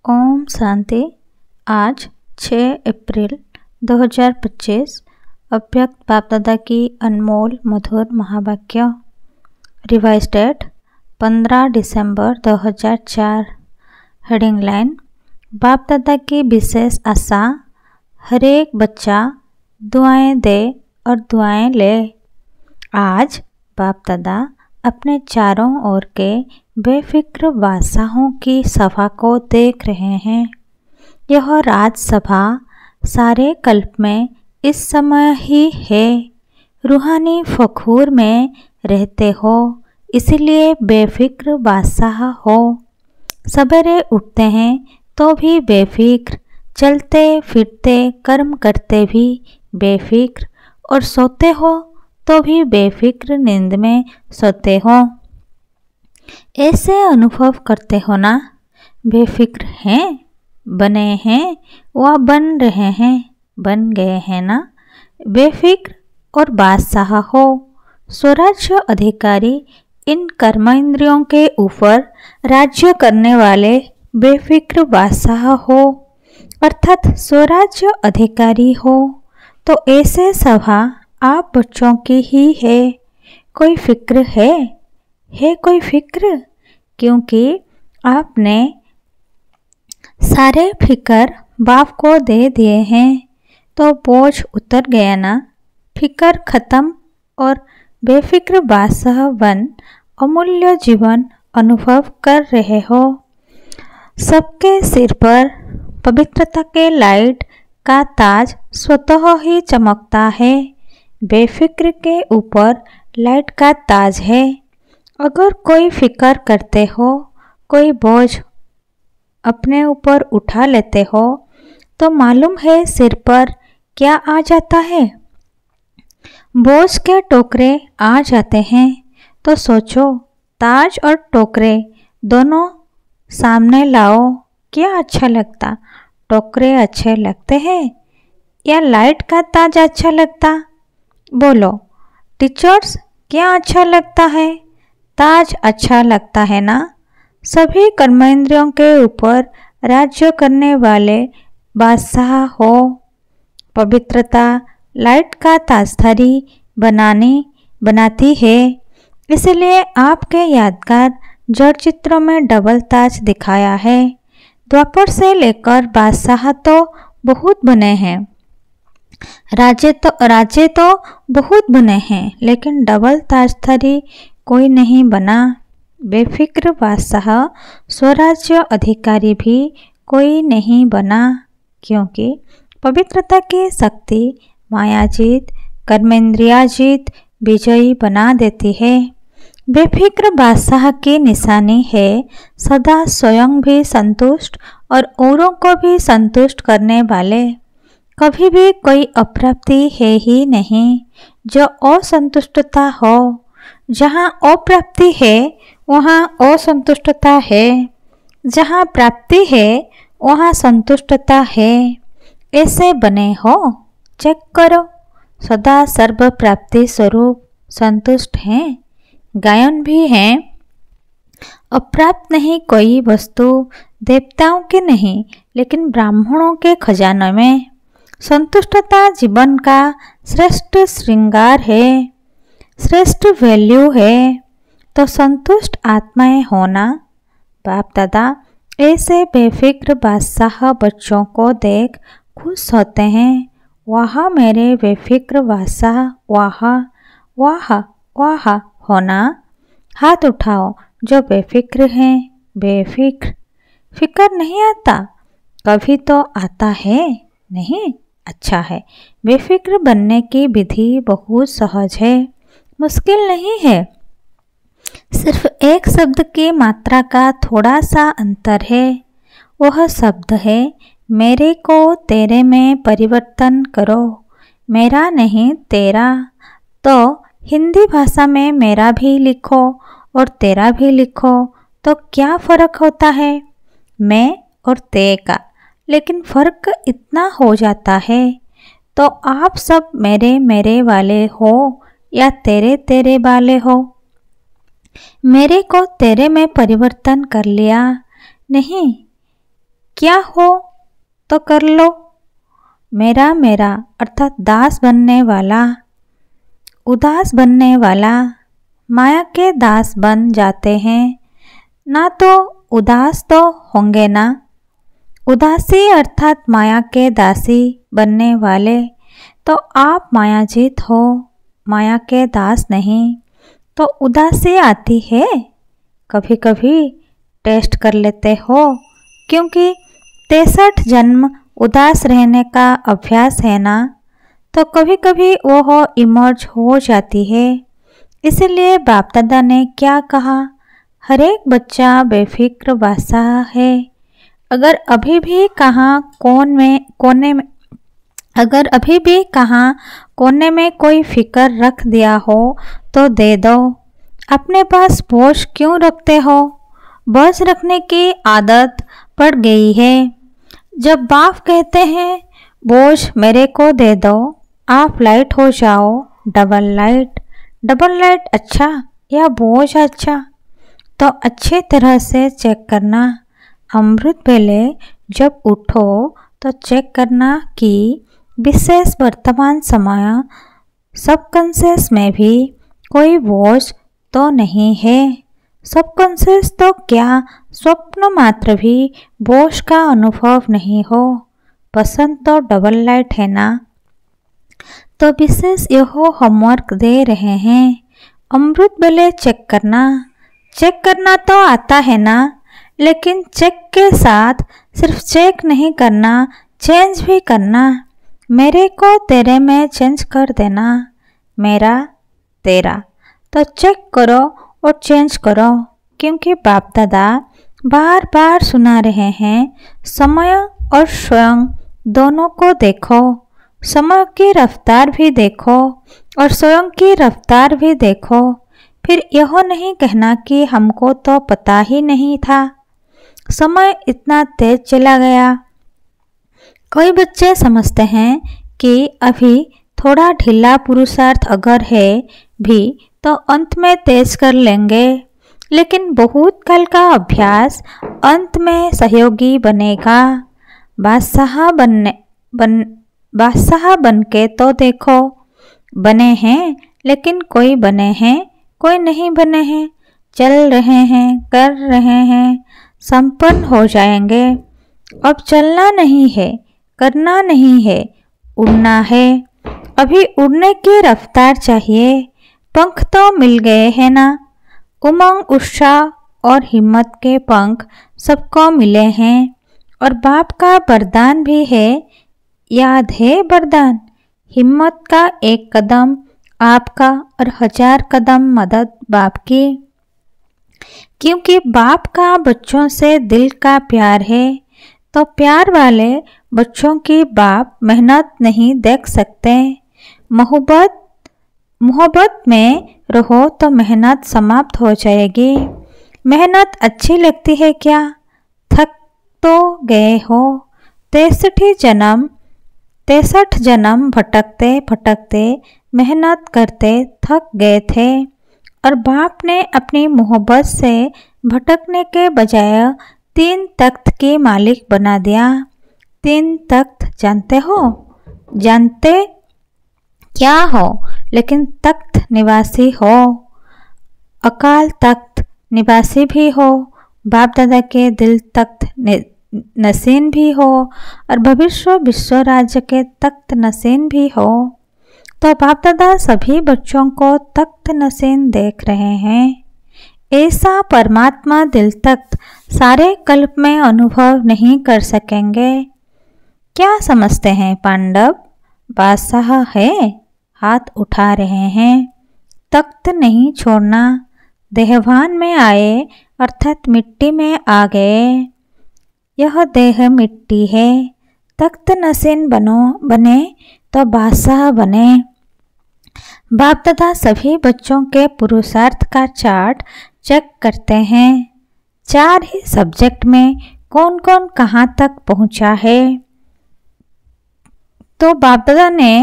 ओम शांति। आज 6 अप्रैल 2025 अव्यक्त बाप दादा की अनमोल मधुर महावाक्य। रिवाइज डेट 15 दिसंबर 2004। Heading line. बाप दादा की विशेष आशा, हर एक बच्चा दुआएं दे और दुआएं ले। आज बाप दादा अपने चारों ओर के बेफिक्र बादशाहों की सभा को देख रहे हैं। यह राजसभा सारे कल्प में इस समय ही है। रूहानी फखूर में रहते हो, इसलिए बेफिक्र बादशाह हो। सवेरे उठते हैं तो भी बेफिक्र, चलते फिरते कर्म करते भी बेफिक्र, और सोते हो तो भी बेफिक्र नींद में सोते हो। ऐसे अनुभव करते हो ना? बेफिक्र हैं, बने हैं व बन रहे हैं, बन गए हैं ना? बेफिक्र और बादशाह हो, स्वराज्य अधिकारी, इन कर्मेंद्रियों के ऊपर राज्य करने वाले बेफिक्र बादशाह हो, अर्थात स्वराज्य अधिकारी हो। तो ऐसे सभा आप बच्चों की ही है। कोई फिक्र है कोई फिक्र? क्योंकि आपने सारे फिक्र बाप को दे दिए हैं, तो बोझ उतर गया ना? फिक्र खत्म और बेफिक्र बादशाह बन अमूल्य जीवन अनुभव कर रहे हो। सबके सिर पर पवित्रता के लाइट का ताज स्वतः ही चमकता है। बेफिक्र के ऊपर लाइट का ताज है। अगर कोई फिक्र करते हो, कोई बोझ अपने ऊपर उठा लेते हो, तो मालूम है सिर पर क्या आ जाता है? बोझ के टोकरे आ जाते हैं। तो सोचो, ताज और टोकरे दोनों सामने लाओ, क्या अच्छा लगता? टोकरे अच्छे लगते हैं या लाइट का ताज अच्छा लगता? बोलो टीचर्स, क्या अच्छा लगता है? ताज अच्छा लगता है ना? सभी कर्मेंद्रियों के ऊपर राज्य करने वाले बादशाह हो। पवित्रता लाइट का ताजधारी बनाती है। इसलिए आपके यादगार जड़ चित्रों में डबल ताज दिखाया है। द्वापर से लेकर बादशाह तो बहुत बने हैं, राजे तो बहुत बने हैं, लेकिन डबल ताजधारी कोई नहीं बना। बेफिक्र बादशाह स्वराज्य अधिकारी भी कोई नहीं बना, क्योंकि पवित्रता की शक्ति मायाजीत, कर्मेंद्रियाजीत, विजयी बना देती है। बेफिक्र बादशाह की निशानी है सदा स्वयं भी संतुष्ट और औरों को भी संतुष्ट करने वाले। कभी भी कोई अप्राप्ति है ही नहीं जो असंतुष्टता हो। जहाँ अप्राप्ति है वहाँ असंतुष्टता है, जहाँ प्राप्ति है वहाँ संतुष्टता है। ऐसे बने हो, चेक करो। सदा सर्व प्राप्ति स्वरूप संतुष्ट हैं, गायन भी हैं। अप्राप्त नहीं कोई वस्तु, देवताओं के नहीं लेकिन ब्राह्मणों के खजाने में। संतुष्टता जीवन का श्रेष्ठ श्रृंगार है, श्रेष्ठ वैल्यू है। तो संतुष्ट आत्माएं होना। बाप दादा ऐसे बेफिक्र बादशाह बच्चों को देख खुश होते हैं। वाह मेरे बेफिक्र बादशाह, वाह वाह वाह होना। हाथ उठाओ जो बेफिक्र हैं। बेफिक्र फिक्र नहीं आता? कभी तो आता है नहीं? अच्छा है। बेफिक्र बनने की विधि बहुत सहज है, मुश्किल नहीं है। सिर्फ एक शब्द की मात्रा का थोड़ा सा अंतर है। वह शब्द है, मेरे को तेरे में परिवर्तन करो। मेरा नहीं तेरा। तो हिंदी भाषा में मेरा भी लिखो और तेरा भी लिखो, तो क्या फ़र्क होता है? मैं और ते का, लेकिन फ़र्क इतना हो जाता है। तो आप सब मेरे वाले हो या तेरे वाले हो? मेरे को तेरे में परिवर्तन कर लिया नहीं, क्या हो तो कर लो। मेरा मेरा अर्थात दास बनने वाला, उदास बनने वाला, माया के दास बन जाते हैं ना, तो उदास तो होंगे ना। उदासी अर्थात माया के दासी बनने वाले, तो आप मायाजीत हो, माया के दास नहीं। तो उदासी आती है, कभी कभी टेस्ट कर लेते हो, क्योंकि 63 जन्म उदास रहने का अभ्यास है ना, तो कभी कभी वह इमर्ज हो जाती है। इसलिए बाप दादा ने क्या कहा, हर एक बच्चा बेफिक्र बादशाह है। अगर अभी भी कहाँ कोने में कोई फिक्र रख दिया हो तो दे दो। अपने पास बोझ क्यों रखते हो? बोझ रखने की आदत पड़ गई है। जब बाप कहते हैं बोझ मेरे को दे दो, आप लाइट हो जाओ, डबल लाइट अच्छा या बोझ अच्छा, तो अच्छे तरह से चेक करना। अमृत वेले जब उठो तो चेक करना कि विशेष वर्तमान समय सबकॉन्शियस में भी कोई बोझ तो नहीं है। सबकॉन्शियस तो क्या स्वप्न मात्र भी बोझ का अनुभव नहीं हो। पसंद तो डबल लाइट है ना, तो विशेष यह होमवर्क दे रहे हैं। अमृत वेले चेक करना तो आता है ना, लेकिन चेक के साथ सिर्फ चेक नहीं करना, चेंज भी करना। मेरे को तेरे में चेंज कर देना, मेरा तेरा। तो चेक करो और चेंज करो, क्योंकि बाप दादा बार बार सुना रहे हैं, समय और स्वयं दोनों को देखो। समय की रफ्तार भी देखो और स्वयं की रफ्तार भी देखो। फिर यह नहीं कहना कि हमको तो पता ही नहीं था, समय इतना तेज चला गया। कई बच्चे समझते हैं कि अभी थोड़ा ढीला पुरुषार्थ अगर है भी तो अंत में तेज कर लेंगे, लेकिन बहुत काल का अभ्यास अंत में सहयोगी बनेगा। बादशाह बन के तो देखो, बने हैं लेकिन कोई बने हैं कोई नहीं बने हैं, चल रहे हैं कर रहे हैं, संपन्न हो जाएंगे। अब चलना नहीं है, करना नहीं है, उड़ना है। अभी उड़ने की रफ्तार चाहिए। पंख तो मिल गए हैं ना, उमंग उत्साह और हिम्मत के पंख सबको मिले हैं। और बाप का वरदान भी है, याद है वरदान, हिम्मत का एक कदम आपका और 1000 कदम मदद बाप की। क्योंकि बाप का बच्चों से दिल का प्यार है, तो प्यार वाले बच्चों की बाप मेहनत नहीं देख सकते। मोहब्बत में रहो तो मेहनत समाप्त हो जाएगी। मेहनत अच्छी लगती है क्या? थक तो गए हो। 63 जन्म भटकते भटकते मेहनत करते थक गए थे, और बाप ने अपनी मोहब्बत से भटकने के बजाय 3 तख्त के मालिक बना दिया। 3 तख्त जानते हो? जानते क्या हो, लेकिन तख्त निवासी हो। अकाल तख्त निवासी भी हो, बाप दादा के दिल तख्त नसीन भी हो, और भविष्य विश्व राज्य के तख्त नसीन भी हो। तो बाप दादा सभी बच्चों को तख्त नसीन देख रहे हैं। ऐसा परमात्मा दिल तख्त सारे कल्प में अनुभव नहीं कर सकेंगे। क्या समझते हैं पांडव? बादशाह है, हाथ उठा रहे हैं। तख्त नहीं छोड़ना। देहभान में आए अर्थात मिट्टी में आ गए। यह देह मिट्टी है। तख्त नसीन बने तो बादशाह बने। बाप दादा सभी बच्चों के पुरुषार्थ का चार्ट चेक करते हैं। 4 ही सब्जेक्ट में कौन कौन कहाँ तक पहुँचा है। तो बाप दादा ने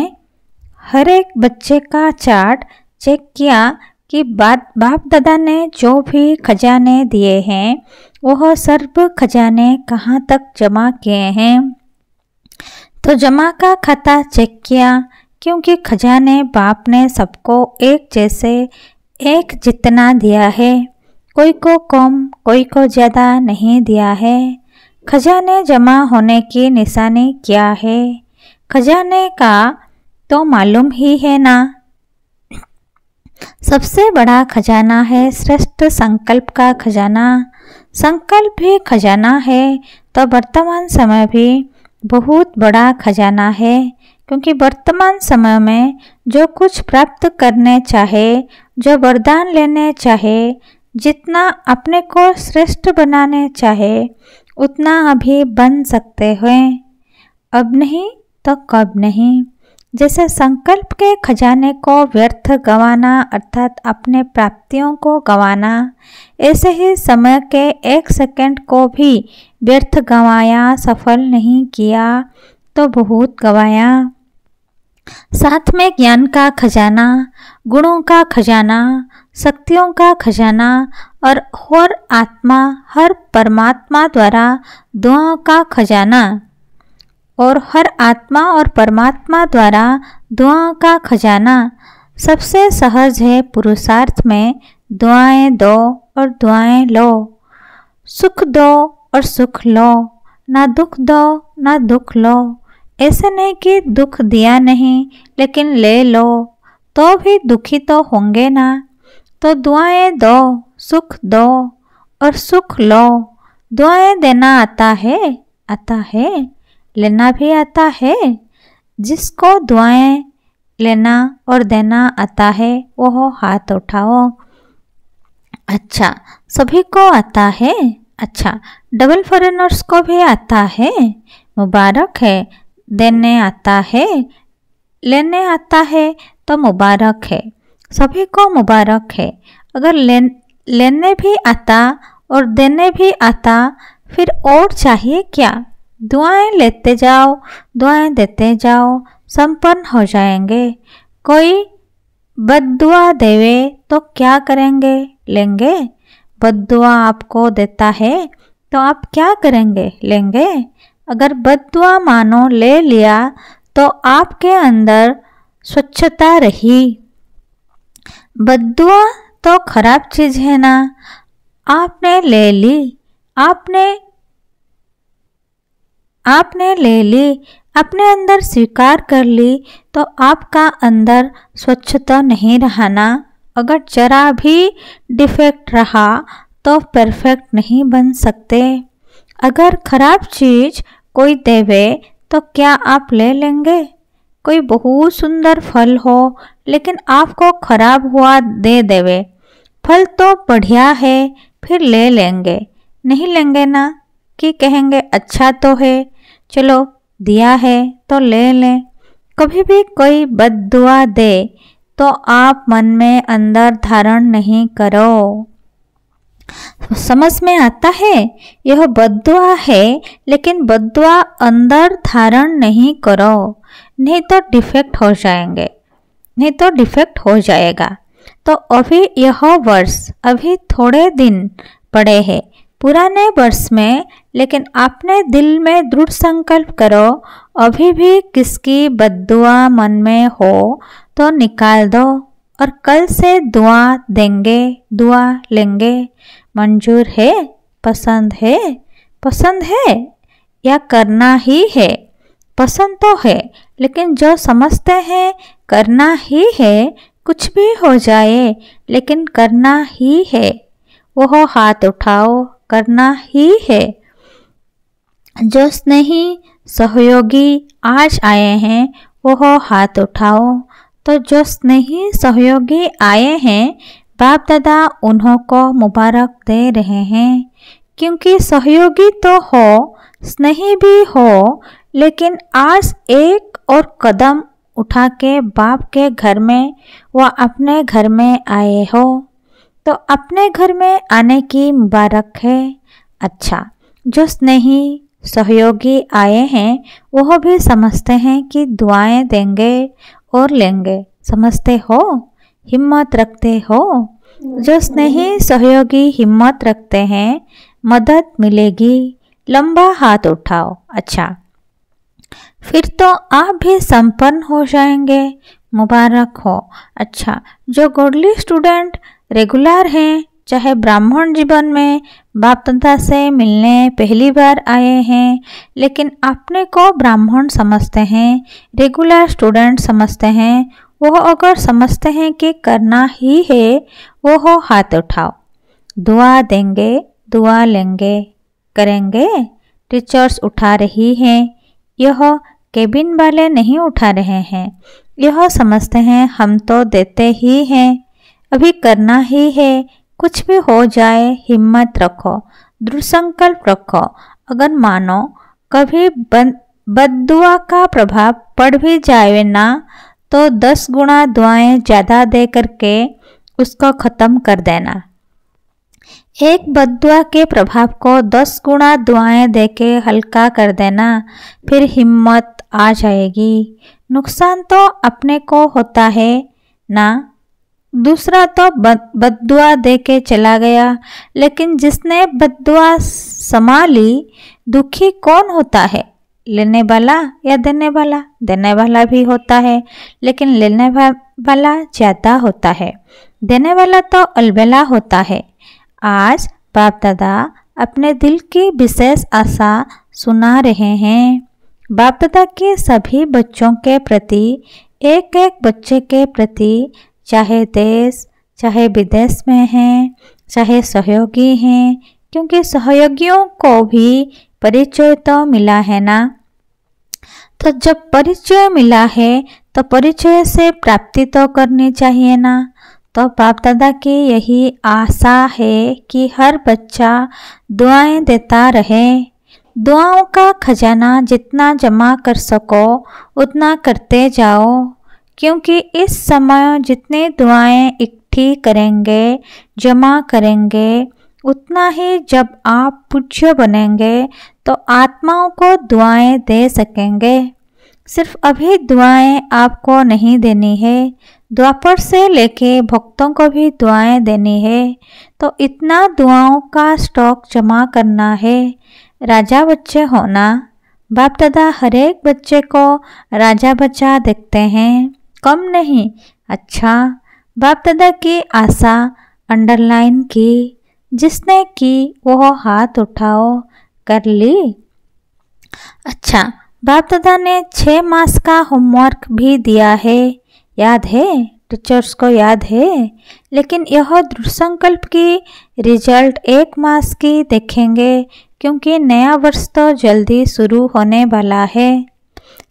हर एक बच्चे का चार्ट चेक किया कि बाप दादा ने जो भी खजाने दिए हैं वह सर्व खजाने कहाँ तक जमा किए हैं। तो जमा का खाता चेक किया, क्योंकि खजाने बाप ने सबको एक जैसे एक जितना दिया है, कोई को कम कोई को ज़्यादा नहीं दिया है। खजाने जमा होने की निशानी क्या है? खजाने का तो मालूम ही है ना। सबसे बड़ा खजाना है श्रेष्ठ संकल्प का खजाना। संकल्प भी खजाना है तो वर्तमान समय भी बहुत बड़ा खजाना है, क्योंकि वर्तमान समय में जो कुछ प्राप्त करने चाहे, जो वरदान लेने चाहे, जितना अपने को श्रेष्ठ बनाने चाहे, उतना अभी बन सकते हैं। अब नहीं तो कब नहीं। जैसे संकल्प के खजाने को व्यर्थ गंवाना अर्थात अपने प्राप्तियों को गंवाना, ऐसे ही समय के एक सेकंड को भी व्यर्थ गंवाया, सफल नहीं किया तो बहुत गंवाया। साथ में ज्ञान का खजाना, गुणों का खजाना, शक्तियों का खजाना और हर आत्मा हर परमात्मा द्वारा दुआओं का खजाना, और हर आत्मा और परमात्मा द्वारा दुआओं का खजाना। सबसे सहज है पुरुषार्थ में दुआएं दो और दुआएं लो, सुख दो और सुख लो, ना दुख दो ना दुख लो। ऐसे नहीं कि दुख दिया नहीं लेकिन ले लो, तो भी दुखी तो होंगे ना। तो दुआएं दो, सुख दो और सुख लो। दुआएं देना आता है, लेना भी आता है। जिसको दुआएं लेना और देना आता है वो हाथ उठाओ। अच्छा, सभी को आता है। अच्छा, डबल फॉरेनर्स को भी आता है। मुबारक है। देने आता है, लेने आता है तो मुबारक है। सभी को मुबारक है। अगर लेने भी आता और देने भी आता, फिर और चाहिए क्या? दुआएं लेते जाओ, दुआएं देते जाओ, संपन्न हो जाएंगे। कोई बद्दुआ देवे तो क्या करेंगे? लेंगे। बद्दुआ आपको देता है तो आप क्या करेंगे? लेंगे। अगर बद्दुआ मानो ले लिया तो आपके अंदर स्वच्छता रही। बद्दुआ तो खराब चीज़ है ना। आपने ले ली, आपने ले ली, अपने अंदर स्वीकार कर ली, तो आपका अंदर स्वच्छता नहीं रहा ना। अगर जरा भी डिफेक्ट रहा तो परफेक्ट नहीं बन सकते। अगर खराब चीज़ कोई देवे तो क्या आप ले लेंगे? कोई बहुत सुंदर फल हो लेकिन आपको खराब हुआ दे देवे, फल तो बढ़िया है, फिर ले लेंगे? नहीं लेंगे ना, कि कहेंगे अच्छा तो है, चलो दिया है तो ले लें। कभी भी कोई बद्दुआ दे तो आप मन में अंदर धारण नहीं करो। समझ में आता है? यह बद्दुआ है, लेकिन बद्दुआ अंदर धारण नहीं करो, नहीं तो डिफेक्ट हो जाएंगे, नहीं तो डिफेक्ट हो जाएगा। तो अभी यह वर्ष, अभी थोड़े दिन पड़े हैं पुराने वर्ष में, लेकिन अपने दिल में दृढ़ संकल्प करो। अभी भी किसकी बद्दुआ मन में हो तो निकाल दो, और कल से दुआ देंगे, दुआ लेंगे। मंजूर है? पसंद है? पसंद है या करना ही है? पसंद तो है, लेकिन जो समझते हैं करना ही है, कुछ भी हो जाए लेकिन करना ही है, वह हाथ उठाओ। करना ही है। जो स्नेही सहयोगी आज आए हैं वह हाथ उठाओ। तो जो स्नेही सहयोगी आए हैं, बाप दादा उन्हों को मुबारक दे रहे हैं, क्योंकि सहयोगी तो हो, स्नेही भी हो, लेकिन आज एक और कदम उठा के बाप के घर में व अपने घर में आए हो, तो अपने घर में आने की मुबारक है। अच्छा, जो स्नेही सहयोगी आए हैं वह भी समझते हैं कि दुआएं देंगे और लेंगे। समझते हो? हिम्मत रखते हो? जो स्नेही सहयोगी हिम्मत रखते हैं, मदद मिलेगी, लंबा हाथ उठाओ। अच्छा, फिर तो आप भी संपन्न हो जाएंगे, मुबारक हो। अच्छा, जो गोल्डी स्टूडेंट रेगुलर हैं, चाहे ब्राह्मण जीवन में बाप दादा से मिलने पहली बार आए हैं, लेकिन अपने को ब्राह्मण समझते हैं, रेगुलर स्टूडेंट समझते हैं, वो अगर समझते हैं कि करना ही है, वो हाथ उठाओ। दुआ देंगे, दुआ लेंगे, करेंगे। टीचर्स उठा रही हैं, यह केबिन वाले नहीं उठा रहे हैं। यह समझते हैं हम तो देते ही हैं, अभी करना ही है, कुछ भी हो जाए हिम्मत रखो, दृढ़ संकल्प रखो। अगर मानो कभी बद्दुआ का प्रभाव पड़ भी जाए ना, तो 10 गुना दुआएं ज़्यादा दे करके उसको ख़त्म कर देना। एक बद्दुआ के प्रभाव को 10 गुना दुआएं देके हल्का कर देना, फिर हिम्मत आ जाएगी। नुकसान तो अपने को होता है ना, दूसरा तो बद्दुआ दे के चला गया, लेकिन जिसने बद्दुआ संभाली, दुखी कौन होता है, लेने वाला या देने वाला? देने वाला भी होता है, लेकिन लेने वाला ज़्यादा होता है, देने वाला तो अलबेला होता है। आज बाप दादा अपने दिल की विशेष आशा सुना रहे हैं। बाप दादा के सभी बच्चों के प्रति, एक एक बच्चे के प्रति, चाहे देश चाहे विदेश में हैं, चाहे सहयोगी हैं, क्योंकि सहयोगियों को भी परिचय तो मिला है ना। तो जब परिचय मिला है तो परिचय से प्राप्ति तो करनी चाहिए ना। तो बाप दादा की यही आशा है कि हर बच्चा दुआएं देता रहे। दुआओं का खजाना जितना जमा कर सको उतना करते जाओ, क्योंकि इस समय जितनी दुआएं इकट्ठी करेंगे, जमा करेंगे, उतना ही जब आप पूज्य बनेंगे तो आत्माओं को दुआएं दे सकेंगे। सिर्फ अभी दुआएं आपको नहीं देनी है, द्वापर से लेके भक्तों को भी दुआएं देनी है। तो इतना दुआओं का स्टॉक जमा करना है। राजा बच्चे होना, बाप दादा हर एक बच्चे को राजा बच्चा देखते हैं, कम नहीं। अच्छा, बाप दादा की आशा अंडरलाइन की, जिसने की वो हाथ उठाओ। कर ली? अच्छा, बाप दादा ने 6 मास का होमवर्क भी दिया है, याद है? टीचर्स को याद है? लेकिन यह दृढ़ संकल्प की रिजल्ट 1 मास की देखेंगे, क्योंकि नया वर्ष तो जल्दी शुरू होने वाला है।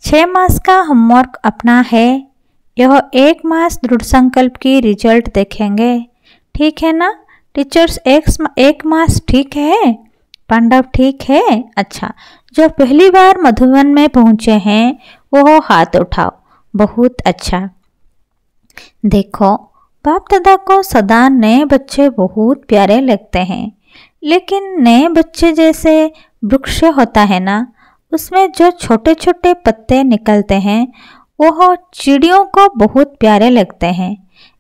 6 मास का होमवर्क अपना है, यह 1 मास दृढ़ संकल्प की रिजल्ट देखेंगे। ठीक है ना टीचर्स? 1 मास ठीक है? पांडव ठीक है? अच्छा, जो पहली बार मधुबन में पहुँचे हैं वो हाथ उठाओ। बहुत अच्छा। देखो, बाप दादा को सदा नए बच्चे बहुत प्यारे लगते हैं, लेकिन नए बच्चे जैसे वृक्ष होता है ना, उसमें जो छोटे छोटे पत्ते निकलते हैं वो चिड़ियों को बहुत प्यारे लगते हैं।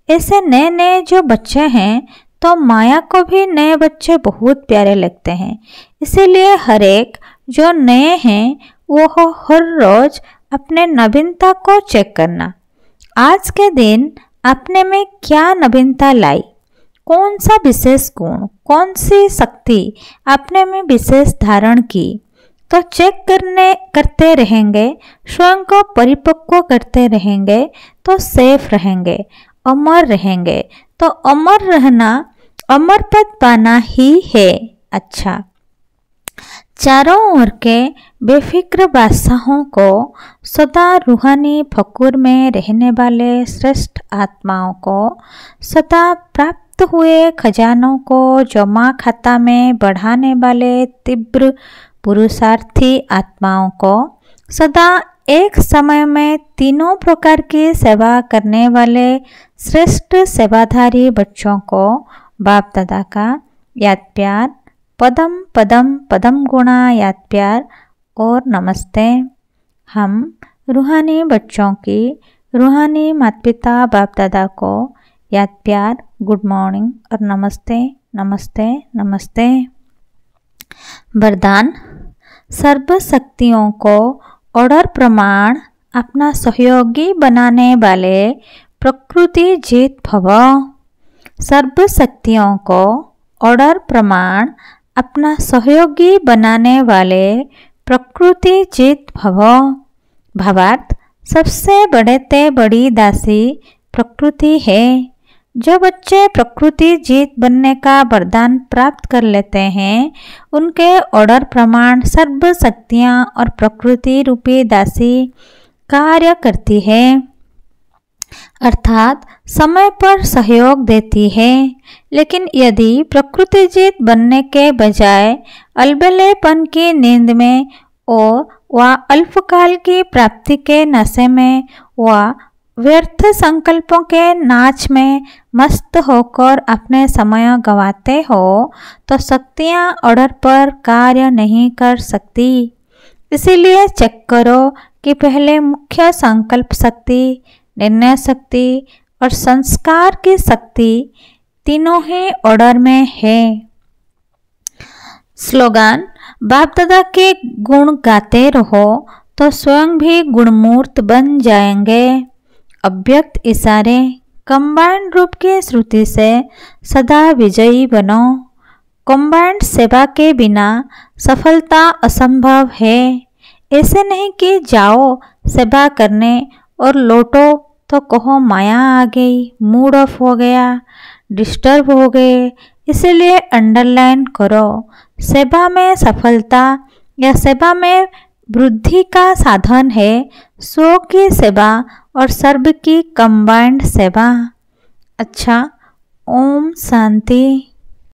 ऐसे नए नए जो बच्चे हैं तो माया को भी नए बच्चे बहुत प्यारे लगते हैं। इसीलिए हर एक जो नए हैं वो हर रोज अपने नवीनता को चेक करना। आज के दिन अपने में क्या नवीनता लाई, कौन सा विशेष गुण, कौन सी शक्ति अपने में विशेष धारण की, तो चेक करते रहेंगे, स्वयं को परिपक्व करते रहेंगे तो सेफ रहेंगे, अमर रहेंगे। तो अमर रहना, अमर पद पाना ही है। अच्छा, चारों ओर के बेफिक्र बादशाहों को, सदा रूहानी फकूर में रहने वाले श्रेष्ठ आत्माओं को, सदा प्राप्त हुए खजानों को जमा खाता में बढ़ाने वाले तीव्र पुरुषार्थी आत्माओं को, सदा एक समय में तीनों प्रकार की सेवा करने वाले श्रेष्ठ सेवाधारी बच्चों को बाप दादा का याद प्यार, पदम पदम पदम गुणा याद प्यार और नमस्ते। हम रूहानी बच्चों की, रूहानी माता पिता बाप दादा को याद प्यार, गुड मॉर्निंग और नमस्ते नमस्ते नमस्ते। वरदान। सर्व शक्तियों को ऑर्डर प्रमाण अपना सहयोगी बनाने वाले प्रकृति जीत भव। सर्व शक्तियों को ऑर्डर प्रमाण अपना सहयोगी बनाने वाले प्रकृति जीत भव। भावार्थ, सबसे बड़े ते बड़ी दासी प्रकृति है। जो बच्चे प्रकृति जीत बनने का वरदान प्राप्त कर लेते हैं, उनके ऑर्डर प्रमाण सर्व शक्तियाँ और प्रकृति रूपी दासी कार्य करती है, अर्थात समय पर सहयोग देती है। लेकिन यदि प्रकृति जीत बनने के बजाय अलबेलेपन की नींद में और व अल्पकाल की प्राप्ति के नशे में व व्यर्थ संकल्पों के नाच में मस्त होकर अपने समय गंवाते हो, तो शक्तियाँ ऑर्डर पर कार्य नहीं कर सकती। इसीलिए चेक करो कि पहले मुख्य संकल्प शक्ति, निर्णय शक्ति और संस्कार की शक्ति तीनों ही ऑर्डर में है। स्लोगन। बाप दादा के गुण गाते रहो तो स्वयं भी गुणमूर्त बन जाएंगे। अव्यक्त इशारे। कंबाइंड रूप की श्रुति से सदा विजयी बनो। कंबाइंड सेवा के बिना सफलता असंभव है। ऐसे नहीं कि जाओ सेवा करने और लौटो तो कहो माया आ गई, मूड ऑफ हो गया, डिस्टर्ब हो गए। इसलिए अंडरलाइन करो, सेवा में सफलता या सेवा में वृद्धि का साधन है स्व की सेवा और सर्व की कंबाइंड सेवा। अच्छा, ओम शांति।